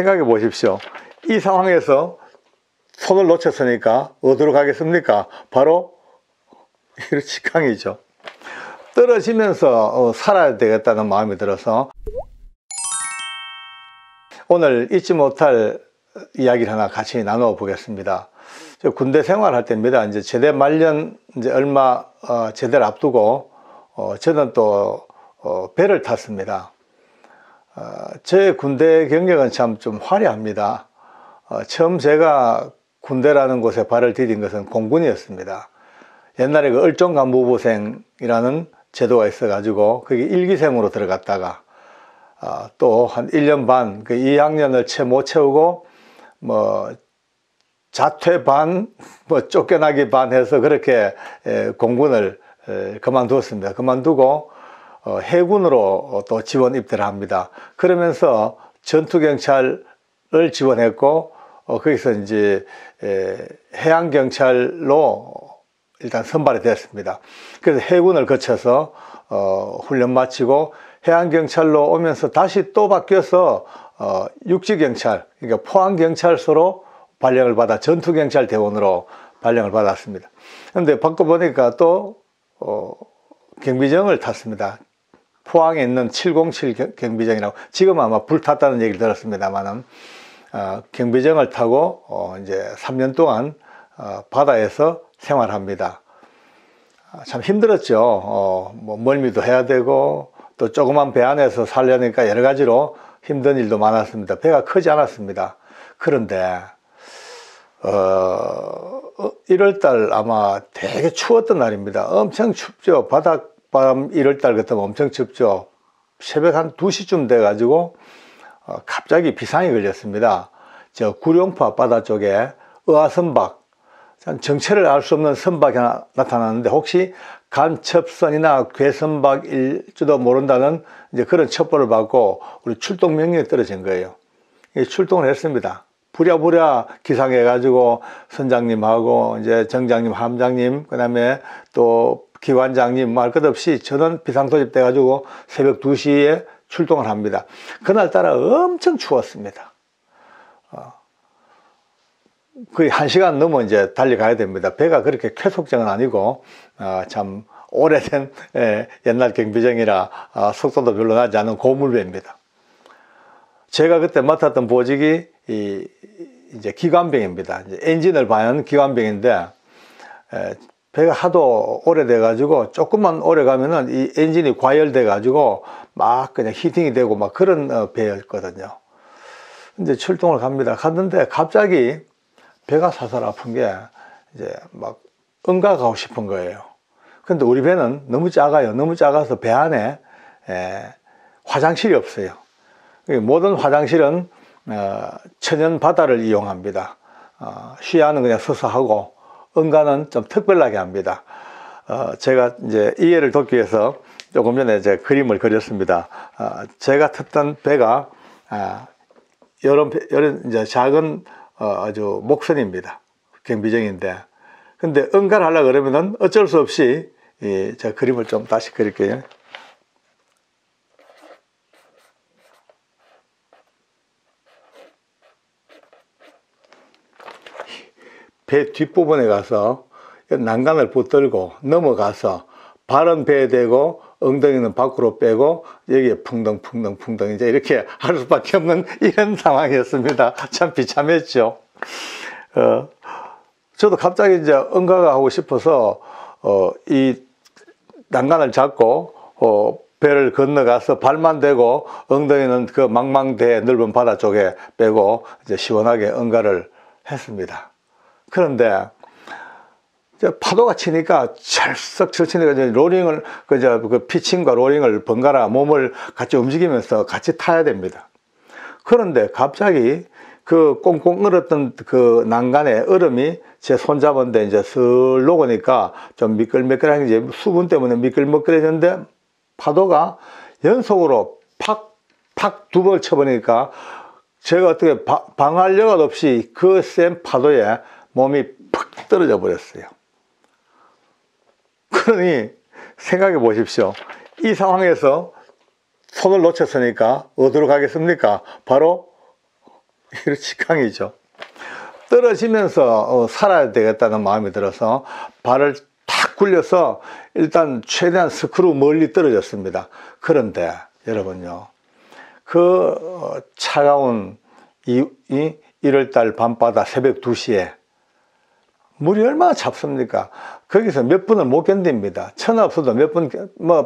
생각해 보십시오. 이 상황에서 손을 놓쳤으니까 어디로 가겠습니까? 바로 직항이죠. 떨어지면서 살아야 되겠다는 마음이 들어서 오늘 잊지 못할 이야기를 하나 같이 나누어 보겠습니다. 군대 생활할 때입니다. 이제 제대 말년 이제 얼마 제대를 앞두고 저는 또 배를 탔습니다. 제 군대 경력은 참 좀 화려합니다. 처음 제가 군대라는 곳에 발을 디딘 것은 공군이었습니다. 옛날에 그 을종간부부생이라는 제도가 있어가지고 거기 일기생으로 들어갔다가 또 한 1년 반, 그 2학년을 채 못 채우고 뭐 자퇴 반, 뭐 쫓겨나기 반 해서 그렇게 공군을 그만두었습니다. 그만두고 해군으로 또 지원 입대를 합니다. 그러면서 전투경찰을 지원했고 거기서 이제 해양경찰로 일단 선발이 됐습니다. 그래서 해군을 거쳐서 훈련 마치고 해양경찰로 오면서 다시 또 바뀌어서 육지경찰, 그러니까 포항경찰서로 발령을 받아 전투경찰 대원으로 발령을 받았습니다. 그런데 바꿔보니까 또 경비정을 탔습니다. 포항에 있는 707 경비정이라고, 지금 아마 불탔다는 얘기를 들었습니다만은 경비정을 타고 이제 3년 동안 바다에서 생활합니다. 참 힘들었죠. 뭐 멀미도 해야 되고 또 조그만 배 안에서 살려니까 여러 가지로 힘든 일도 많았습니다. 배가 크지 않았습니다. 그런데 1월달 아마 되게 추웠던 날입니다. 엄청 춥죠. 바닷바람 1월달 같으면 엄청 춥죠. 새벽 한 2시쯤 돼 가지고 갑자기 비상이 걸렸습니다. 저 구룡포 바다 쪽에 의아선박, 정체를 알 수 없는 선박이 하나 나타났는데 혹시 간첩선이나 괴선박일지도 모른다는 이제 그런 첩보를 받고 우리 출동 명령이 떨어진 거예요. 출동을 했습니다. 부랴부랴 기상해가지고 선장님하고 이제 정장님, 함장님, 그 다음에 또 기관장님 말 것 없이 전원 비상소집 돼가지고 새벽 2시에 출동을 합니다. 그날따라 엄청 추웠습니다. 거의 1시간 넘어 이제 달려가야 됩니다. 배가 그렇게 쾌속정은 아니고 참 오래된 옛날 경비정이라 속도도 별로 나지 않은 고물배입니다. 제가 그때 맡았던 보직이 이제 기관병입니다. 이제 엔진을 봐는 기관병인데 배가 하도 오래돼 가지고 조금만 오래 가면은 이 엔진이 과열돼 가지고 막 그냥 히팅이 되고 막 그런 배였거든요. 근데 출동을 갑니다. 갔는데 갑자기 배가 살살 아픈 게 이제 막 응가 가고 싶은 거예요. 근데 우리 배는 너무 작아요. 너무 작아서 배 안에 화장실이 없어요. 모든 화장실은 천연 바다를 이용합니다. 쉬야는 그냥 서서 하고 응가는 좀 특별하게 합니다. 제가 이제 이해를 돕기 위해서 조금 전에 제 그림을 그렸습니다. 제가 탔던 배가 이런 이제 작은 아주 목선입니다. 경비정인데 근데 응가를 하려고 그러면은 어쩔 수 없이 제가 그림을 좀 다시 그릴게요. 배 뒷부분에 가서 난간을 붙들고 넘어가서 발은 배에 대고 엉덩이는 밖으로 빼고 여기에 풍덩 이제 이렇게 할 수밖에 없는 이런 상황이었습니다. 참 비참했죠. 저도 갑자기 이제 응가가 하고 싶어서 이 난간을 잡고 배를 건너가서 발만 대고 엉덩이는 그 망망대해 넓은 바다 쪽에 빼고 이제 시원하게 응가를 했습니다. 그런데 파도가 치니까 철썩 치니까 로링을 그 피칭과 로링을 번갈아 몸을 같이 움직이면서 같이 타야 됩니다. 그런데 갑자기 그 꽁꽁 얼었던 그 난간에 얼음이 제 손잡은데 이제 슬 녹으니까 좀 미끌미끌한 게 수분 때문에 미끌미끌해졌는데 파도가 연속으로 팍팍 두 번 쳐버리니까 제가 어떻게 방어할 여가 없이 그 센 파도에 몸이 푹 떨어져 버렸어요. 그러니 생각해 보십시오. 이 상황에서 손을 놓쳤으니까 어디로 가겠습니까? 바로 그렇지, 강이죠. 떨어지면서 살아야 되겠다는 마음이 들어서 발을 탁 굴려서 일단 최대한 스크루 멀리 떨어졌습니다. 그런데 여러분요, 그 차가운 1월달 밤바다 새벽 2시에 물이 얼마나 찹습니까? 거기서 몇 분을 못 견딥니다. 천하 없어도 몇 분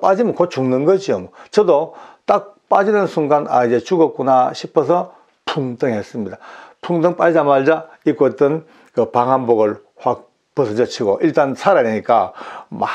빠지면 곧 죽는 거죠. 저도 딱 빠지는 순간 이제 죽었구나 싶어서 풍덩 했습니다. 풍덩 빠지자마자 입고 있던 그 방한복을 확 벗어젖히고 일단 살아내니까 막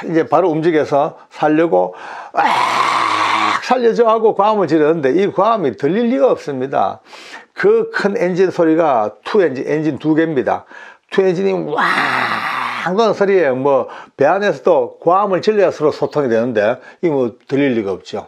이제 바로 움직여서 살려고 살려줘 하고 과음을 지르는데 이 과음이 들릴 리가 없습니다. 그 큰 엔진 소리가 엔진 2개입니다. 엔진이 왕 하는 소리에 배 안에서도 과음을 질러야 서로 소통이 되는데 이거 들릴 리가 없죠.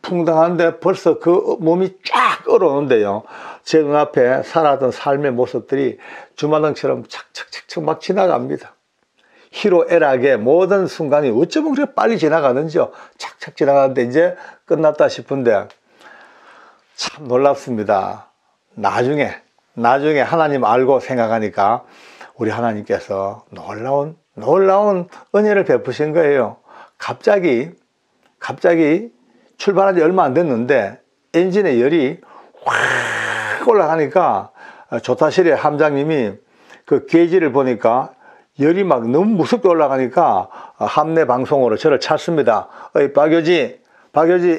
풍덩한데 벌써 그 몸이 쫙 얼어오는데요. 제 눈앞에 살아던 삶의 모습들이 주마등처럼 착착착착 막 지나갑니다. 희로애락의 모든 순간이 어쩌면 그렇게 빨리 지나가는지요. 착착 지나가는데 이제 끝났다 싶은데 참 놀랍습니다. 나중에 하나님 알고 생각하니까 우리 하나님께서 놀라운 은혜를 베푸신 거예요. 갑자기 출발한 지 얼마 안 됐는데 엔진의 열이 확 올라가니까 조타실의 함장님이 그 게이지를 보니까 열이 막 너무 무섭게 올라가니까 함내 방송으로 저를 찾습니다. 어이 박여지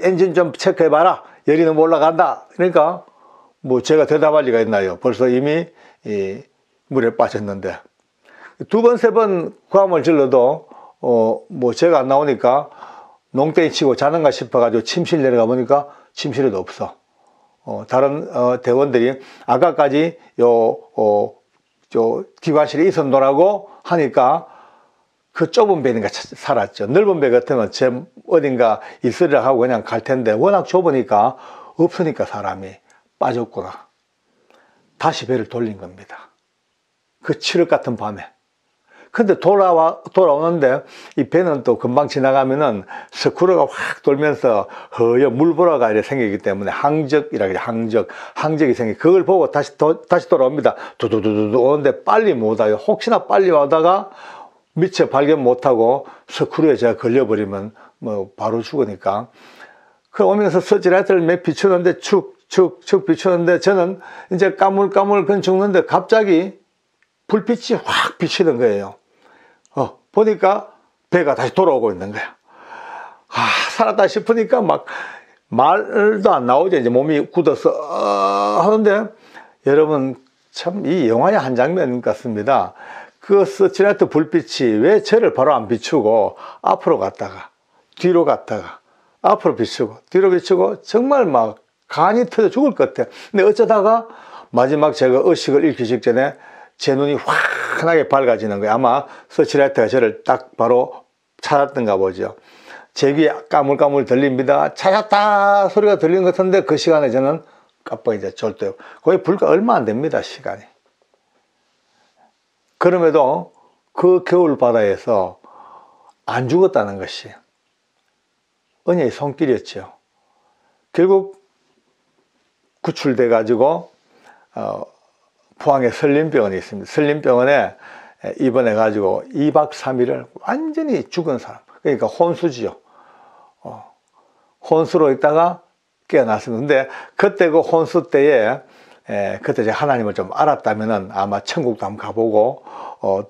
엔진 좀 체크해봐라. 열이 너무 올라간다. 그러니까 제가 대답할 리가 있나요? 벌써 이미 물에 빠졌는데 두 번, 세 번 과음을 질러도 제가 안 나오니까 농땡이 치고 자는가 싶어가지고 침실 내려가 보니까 침실에도 없어. 다른 대원들이 아까까지 기관실에 있었노라고 하니까 그 좁은 배니까 살았죠. 넓은 배 같으면 어딘가 있으리라 하고 그냥 갈 텐데 워낙 좁으니까 없으니까 사람이 빠졌구나. 다시 배를 돌린 겁니다. 그 칠흑 같은 밤에. 근데 돌아오는데 이 배는 또 금방 지나가면은 스크루가 확 돌면서 허연 물보라가 이렇게 생기기 때문에 항적이라 그래. 항적이 생기. 그걸 보고 다시 돌아옵니다. 두두두두 오는데 빨리 못 와요. 혹시나 빨리 와다가 미처 발견 못하고 스크루에 제가 걸려버리면 바로 죽으니까. 그 오면서 서치라이트를 몇 비추는데 축 비추는데 저는 이제 까물까물 그건 죽는데 갑자기 불빛이 확 비치는 거예요. 보니까 배가 다시 돌아오고 있는 거야. 살았다 싶으니까 막 말도 안 나오죠. 이제 몸이 굳어서 하는데 여러분 참 이 영화의 한 장면 같습니다. 그 서치라이트 불빛이 왜 저를 바로 안 비추고 앞으로 갔다가 뒤로 갔다가 앞으로 비추고 뒤로 비추고 정말 막 간이 터져 죽을 것 같아. 근데 어쩌다가 마지막 제가 의식을 잃기 직전에 제 눈이 환하게 밝아지는 거예요. 아마 서치라이트가 저를 딱 바로 찾았던가 보죠. 제 귀에 까물까물 들립니다. 찾았다 소리가 들리는 것 같은데 그 시간에 저는 깜빡 이제 절도요. 거의 불과 얼마 안 됩니다. 시간이. 그럼에도 그 겨울 바다에서 안 죽었다는 것이 은혜의 손길이었죠. 결국 구출돼 가지고 포항에 설림병원이 있습니다. 설림병원에 입원해 가지고 2박 3일을 완전히 죽은 사람, 그러니까 혼수지요. 혼수로 있다가 깨어났습니다. 근데 그때 그 혼수 때에 그때 제가 하나님을 좀 알았다면은 아마 천국도 한번 가보고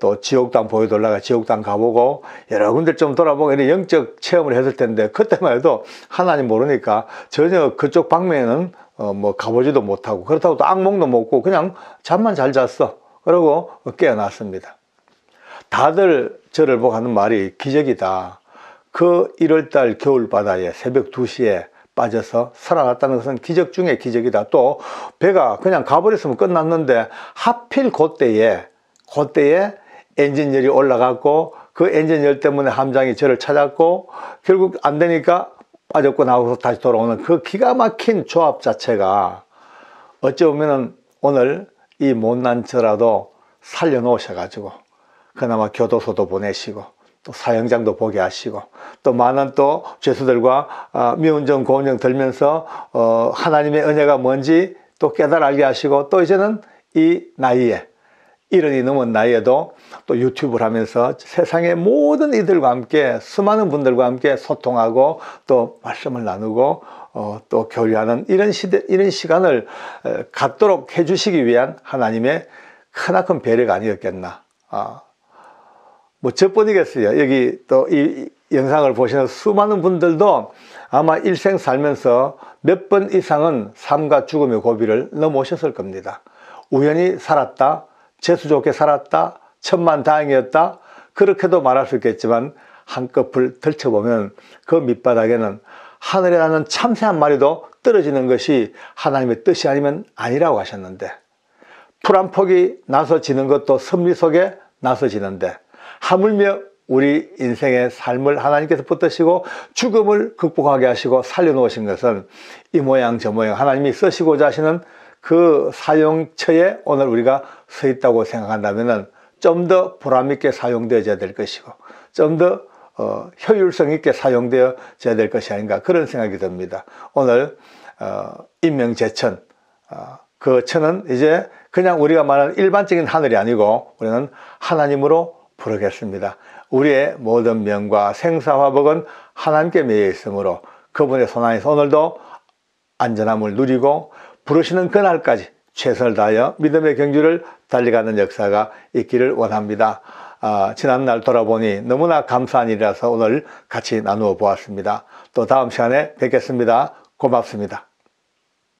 또 지옥도 한번 보여달라가 지옥도 한번 가보고 여러 군데 좀 돌아보고 이런 영적 체험을 했을 텐데 그때만 해도 하나님 모르니까 전혀 그쪽 방면에는 가보지도 못하고 그렇다고 또 악몽도 못 꾸고 그냥 잠만 잘 잤어. 그러고 깨어났습니다. 다들 저를 보고 하는 말이 기적이다. 그 1월달 겨울바다에 새벽 2시에 빠져서 살아났다는 것은 기적 중에 기적이다. 또 배가 그냥 가버렸으면 끝났는데 하필 그때에 엔진열이 올라갔고 그 엔진열 때문에 함장이 저를 찾았고 결국 안 되니까 빠졌고 나와서 다시 돌아오는 그 기가 막힌 조합 자체가 어찌 보면은 오늘 이 못난 저라도 살려놓으셔가지고 그나마 교도소도 보내시고 또 사형장도 보게 하시고 또 많은 또 죄수들과 미운정 고운정 들면서 하나님의 은혜가 뭔지 또 깨달아 알게 하시고, 또 이제는 이 나이에, 70이 넘은 나이에도 또 유튜브를 하면서 세상의 모든 이들과 함께, 수많은 분들과 함께 소통하고 또 말씀을 나누고 또 교류하는 이런 시간을 갖도록 해주시기 위한 하나님의 크나큰 배려가 아니었겠나. 뭐 저뿐이겠어요. 여기 또 이 영상을 보시는 수많은 분들도 아마 일생 살면서 몇 번 이상은 삶과 죽음의 고비를 넘어오셨을 겁니다. 우연히 살았다, 재수 좋게 살았다, 천만다행이었다, 그렇게도 말할 수 있겠지만 한꺼풀 들춰보면 그 밑바닥에는 하늘에 나는 참새 한 마리도 떨어지는 것이 하나님의 뜻이 아니면 아니라고 하셨는데, 풀 한 폭이 나서지는 것도 섭리 속에 나서지는데, 하물며 우리 인생의 삶을 하나님께서 붙드시고 죽음을 극복하게 하시고 살려놓으신 것은 이 모양 저 모양 하나님이 쓰시고자 하시는 그 사용처에 오늘 우리가 서 있다고 생각한다면 좀 더 보람있게 사용되어져야 될 것이고, 좀 더 효율성 있게 사용되어져야 될 것이 아닌가, 그런 생각이 듭니다. 오늘 인명제천, 그 천은 이제 그냥 우리가 말하는 일반적인 하늘이 아니고 우리는 하나님으로 부르겠습니다. 우리의 모든 명과 생사화복은 하나님께 매여 있으므로 그분의 손안에서 오늘도 안전함을 누리고 부르시는 그날까지 최선을 다하여 믿음의 경주를 달려가는 역사가 있기를 원합니다. 지난날 돌아보니 너무나 감사한 일이라서 오늘 같이 나누어 보았습니다. 또 다음 시간에 뵙겠습니다. 고맙습니다.